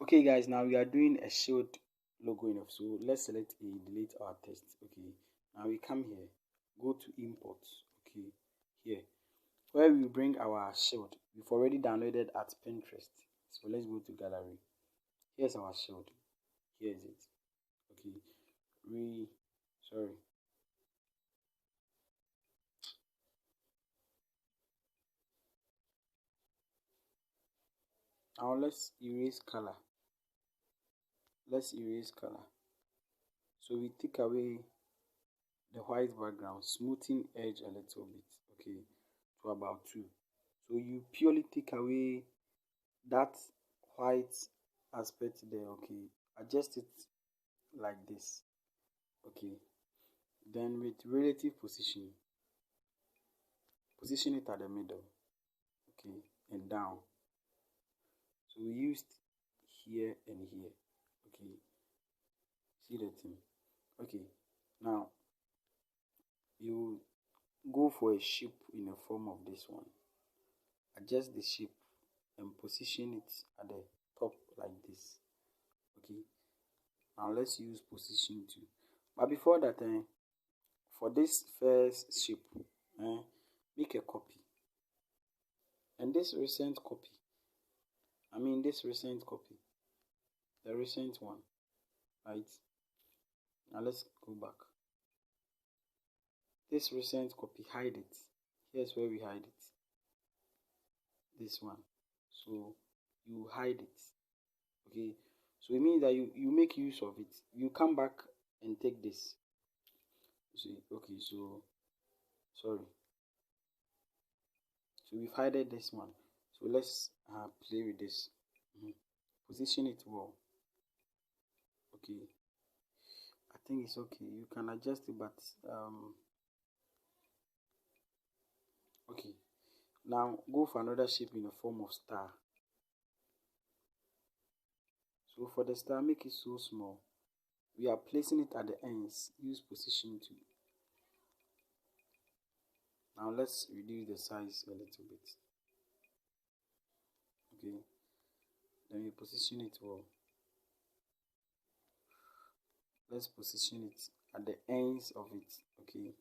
Okay, guys, now we are doing a shield logo enough. So let's select a delete our text. Okay, now we come here, go to import. Okay, here where we bring our shield. We've already downloaded at Pinterest. So let's go to gallery. Here's our shield. Here is it. Okay, we sorry. Now let's erase color. Let's erase color. So we take away the white background, smoothing edge a little bit. Okay, to about 2. So you purely take away that white aspect there. Okay, adjust it like this. Okay, then with relative position, position it at the middle. Okay, and down. So we used here and here. Okay, see the thing. Okay, now you go for a shape in the form of this one. Adjust the shape and position it at the top like this. Okay, now let's use position 2. But before that, for this first shape, eh, make a copy. And this recent copy, this recent copy, the recent one, right? Now let's go back. This recent copy, hide it. Here's where we hide it. This one. So you hide it. Okay. So it means that you make use of it. You come back and take this. See, okay, so sorry. So we've hided this one. So let's play with this. Position it well. Okay. I think it's okay. You can adjust it, but okay. Now go for another shape in the form of star. So for the star, make it so small. We are placing it at the ends. Use position 2. Now let's reduce the size a little bit. Okay. Then we position it well. Let's position it at the ends of it. Okay.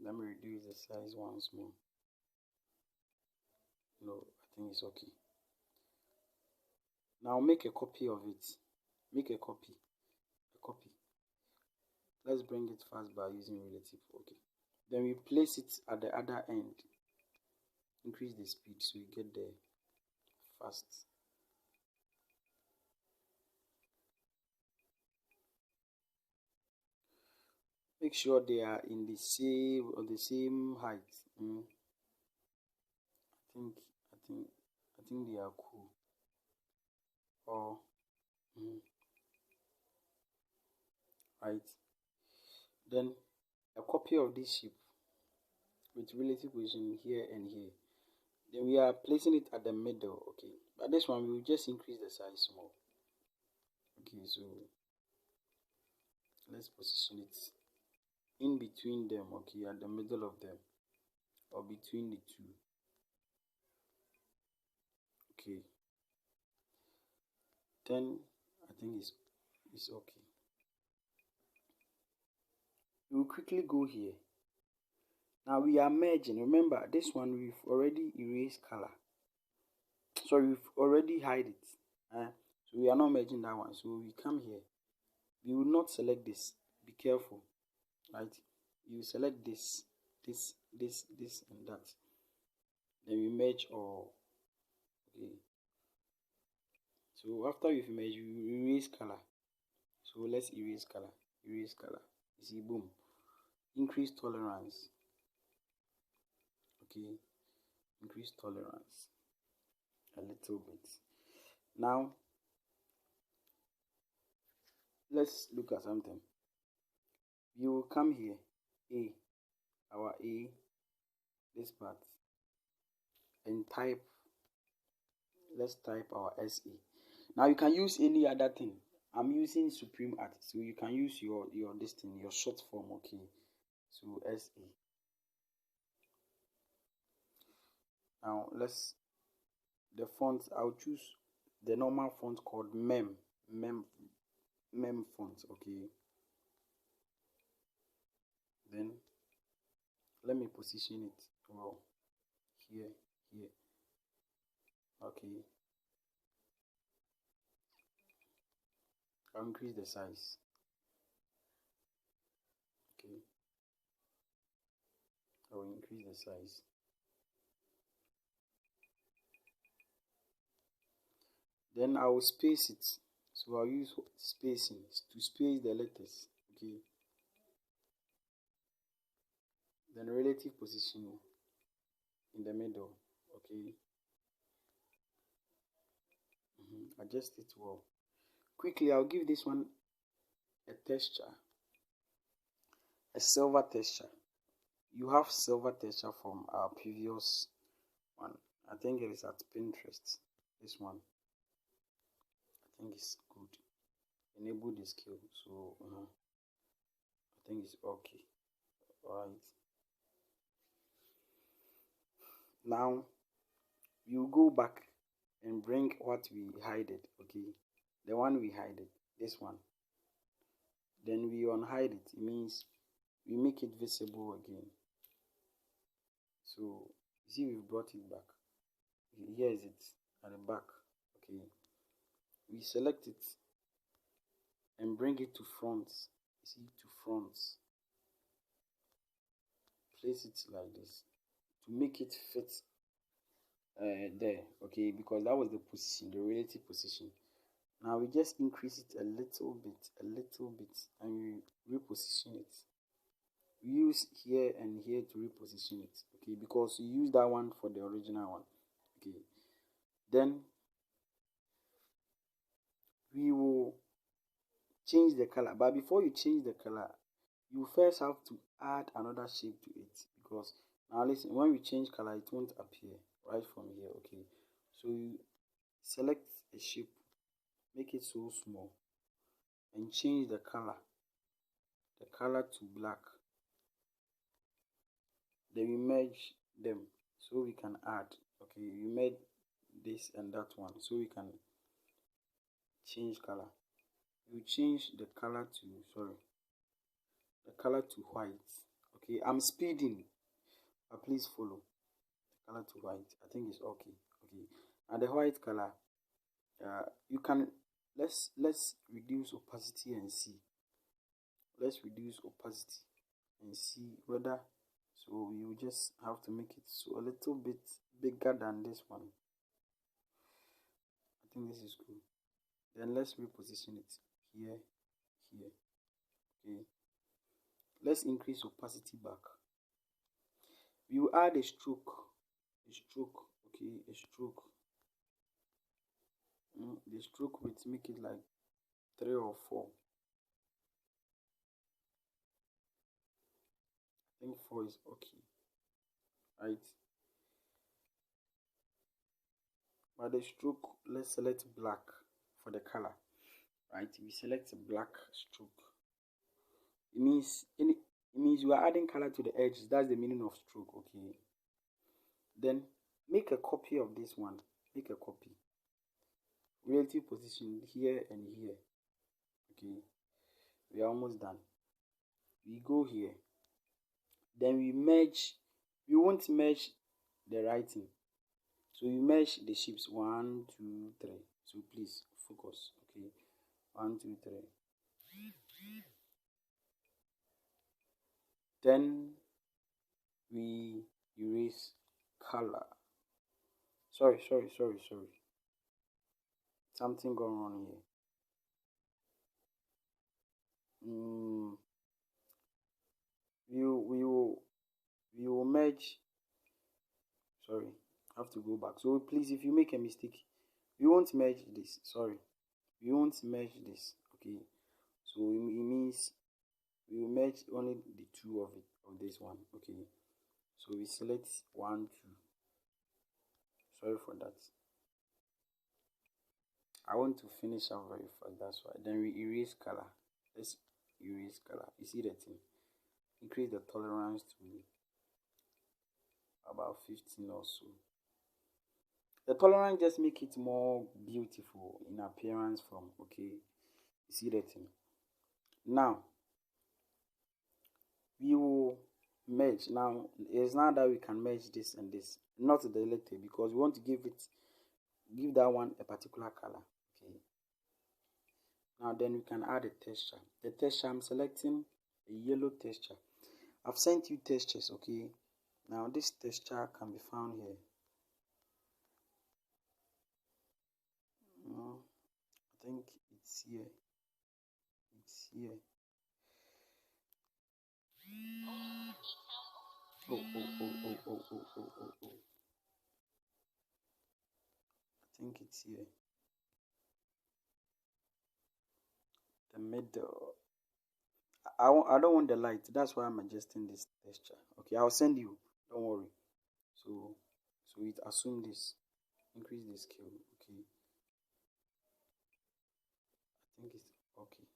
Let me reduce the size once more. No, I think it's okay. Now make a copy of it. Make a copy. A copy. Let's bring it fast by using relative. Okay. Then we place it at the other end. Increase the speed so you get there fast. Make sure they are in the same height. I think they are cool. Or right. Then a copy of this shape with relative position here and here. Then we are placing it at the middle. Okay. But this one we will just increase the size small. Okay, so let's position it in between them. Okay, at the middle of them or between the two. Okay. Then I think it's okay. We will quickly go here. Now we are merging. Remember, this one we've already erased color. Sorry, we've already hide it. So we are not merging that one. So we come here. We will not select this. Be careful, right? You select this, and that. Then we merge all. Okay. So after you've merged, you erase color. So let's erase color. Erase color. You see, boom. Increase tolerance. Okay. Increase tolerance a little bit. Now let's look at something. You will come here, our A, this part, and let's type our SE. Now you can use any other thing. I'm using Supreme Art, so you can use your this thing, your short form. Okay, so SE. Now the font, I'll choose the normal font called mem font. Okay, then let me position it well here. Okay, I'll increase the size. Okay, I will increase the size. Then I will space it. So I'll use spacing to space the letters. Okay, then relative position in the middle. Okay, adjust it well. Quickly, I'll give this one a texture, a silver texture. You have silver texture from our previous one. I think it is at Pinterest. This one, I think it's good. Enable the scale, so I think it's okay. Alright. Now you go back and bring what we hided. Okay, the one we hided, this one. Then we unhide it. It means we make it visible again. So you see, we've brought it back. Here is it at the back. Okay, we select it and bring it to front. You see, to front. Place it like this to make it fit there. Okay, because that was the position, the relative position. Now we just increase it a little bit, and we reposition it. We use here and here to reposition it. Okay, because you use that one for the original one. Okay, then we will change the color. But before you change the color, you first have to add another shape to it, because now listen, when we change color, it won't appear right from here. Okay, so you select a shape, make it so small, and change the color to black. Then we merge them so we can add. Okay, you made this and that one, so we can change color. You change the color to white. Okay, I'm speeding, but please follow. The color to white, I think it's okay. Okay, and the white color, you can let's reduce opacity and see. Let's reduce opacity and see whether, so you just have to make it so a little bit bigger than this one. I think this is good. Then let's reposition it here. Okay, let's increase opacity back. We will add a stroke. Okay, a stroke. The stroke width, make it like 3 or 4. I think 4 is okay, right? But the stroke, let's select black for the color, right? We select a black stroke. It means you are adding color to the edges. That's the meaning of stroke. Okay, then make a copy of this one. Make a copy. Relative position here and here. Okay, we are almost done. We go here, then we merge. We won't merge the writing, so you merge the shapes 1, 2, 3. So please focus. Okay, 1, 2, 3. Then we erase color. Sorry. Something going on here. We will merge. Sorry, I have to go back. So please, if you make a mistake, we won't merge this. Sorry, we won't merge this. Okay, so it means we will merge only the two of this one. Okay, so we select 1, 2. Sorry for that. I want to finish up very fast, that's why. Then we erase color. Let's erase color. You see the thing? Increase the tolerance to about 15 or so. The tolerance just make it more beautiful in appearance from, okay, you see that thing. Now we will merge. Now it's now that we can merge this and this, not delete it, because we want to give that one a particular color. Okay, now then we can add a texture. The texture, I'm selecting a yellow texture. I've sent you textures. Okay, now this texture can be found here. I think it's here. It's here. Oh. I think it's here. The middle. I don't want the light. That's why I'm adjusting this texture. Okay, I'll send you. Don't worry. So it assume this. Increase the scale. Okay. I think it's okay.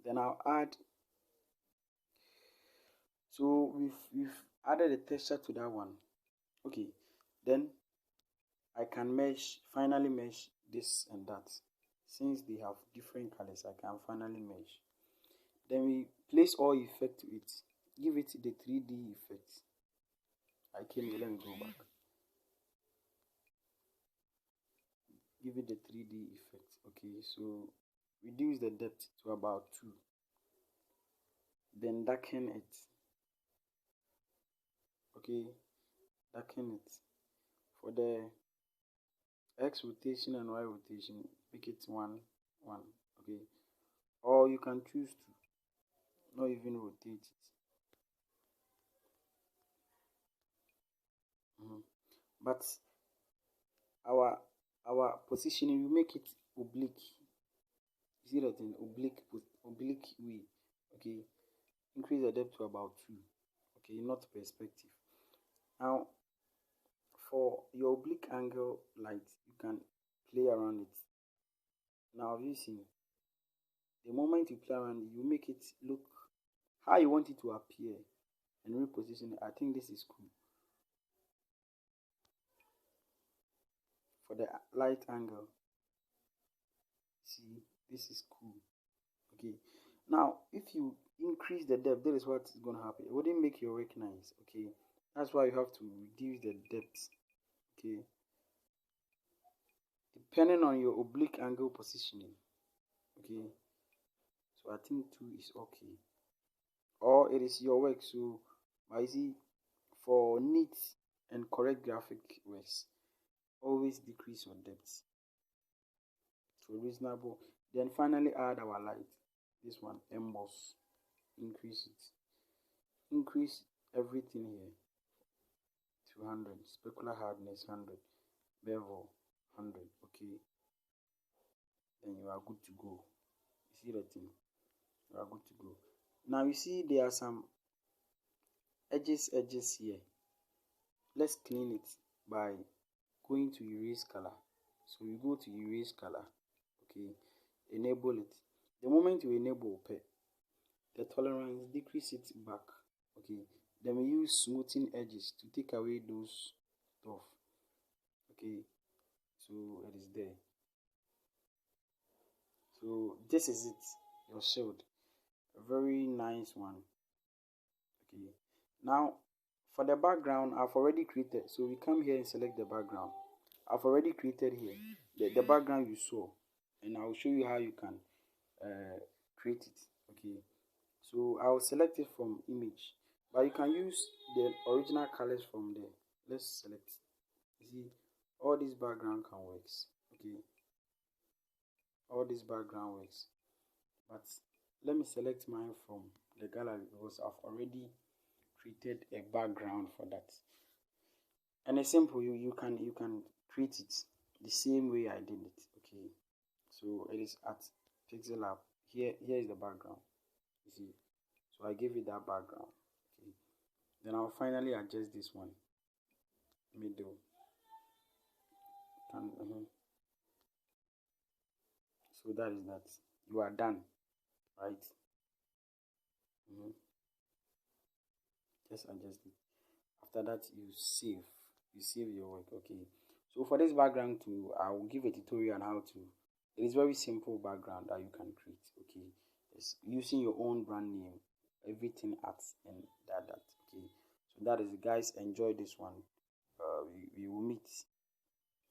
Then I'll add. So we've added a texture to that one. Okay. Then I can finally mesh this and that. Since they have different colors, I can finally mesh. Then we place all effect to it. Give it the 3D effect. I came here, let me go back. Give it the 3D effect. Okay, so reduce the depth to about 2. Then darken it. Okay, darken it. For the X rotation and Y rotation, make it 1, 1. Okay, or you can choose to not even rotate it. But our positioning, we make it oblique. You see that in oblique way. Okay, increase the depth to about 2. Okay, not perspective. Now for your oblique angle light, you can play around it. Now you see, the moment you play around it, you make it look how you want it to appear and reposition it. I think this is cool. For the light angle, see, this is cool. Okay, now if you increase the depth, that is what is going to happen. It wouldn't make your work nice. Okay, that's why you have to reduce the depth. Okay, depending on your oblique angle positioning. Okay, so I think 2 is okay, or it is your work. So I see, for neat and correct graphic works, always decrease your depth to reasonable. Then finally add our light. This one, emboss. Increase it. Increase everything here to 100. Specular hardness 100. Bevel 100. Okay. Then you are good to go. You see the thing? You are good to go. Now you see there are some edges here. Let's clean it by going to erase color. So you go to erase color. Okay. Enable it. The moment you enable the tolerance, decrease it back. Okay, then we use smoothing edges to take away those stuff. Okay, so it is there. So this is it, your shield, a very nice one. Okay, now for the background, I've already created. So we come here and select the background. I've already created here the background you saw, and I'll show you how you can create it. Okay, so I'll select it from image, but you can use the original colors from there. Let's select. You see, all this background can works. Okay, all this background works, but let me select mine from the gallery because I've already created a background for that. And it's simple. You can create it the same way I did it. Okay, so it is at Pixel Lab. Here is the background. You see, so I give it that background. Okay, then I'll finally adjust this one, middle. So that is that. You are done, right? Just adjust it. After that, you save your work. Okay, So for this background too, I will give a tutorial on how to. It is very simple background that you can create. Okay, it's using your own brand name, everything at and that. Okay, so that is it, guys. Enjoy this one. We will meet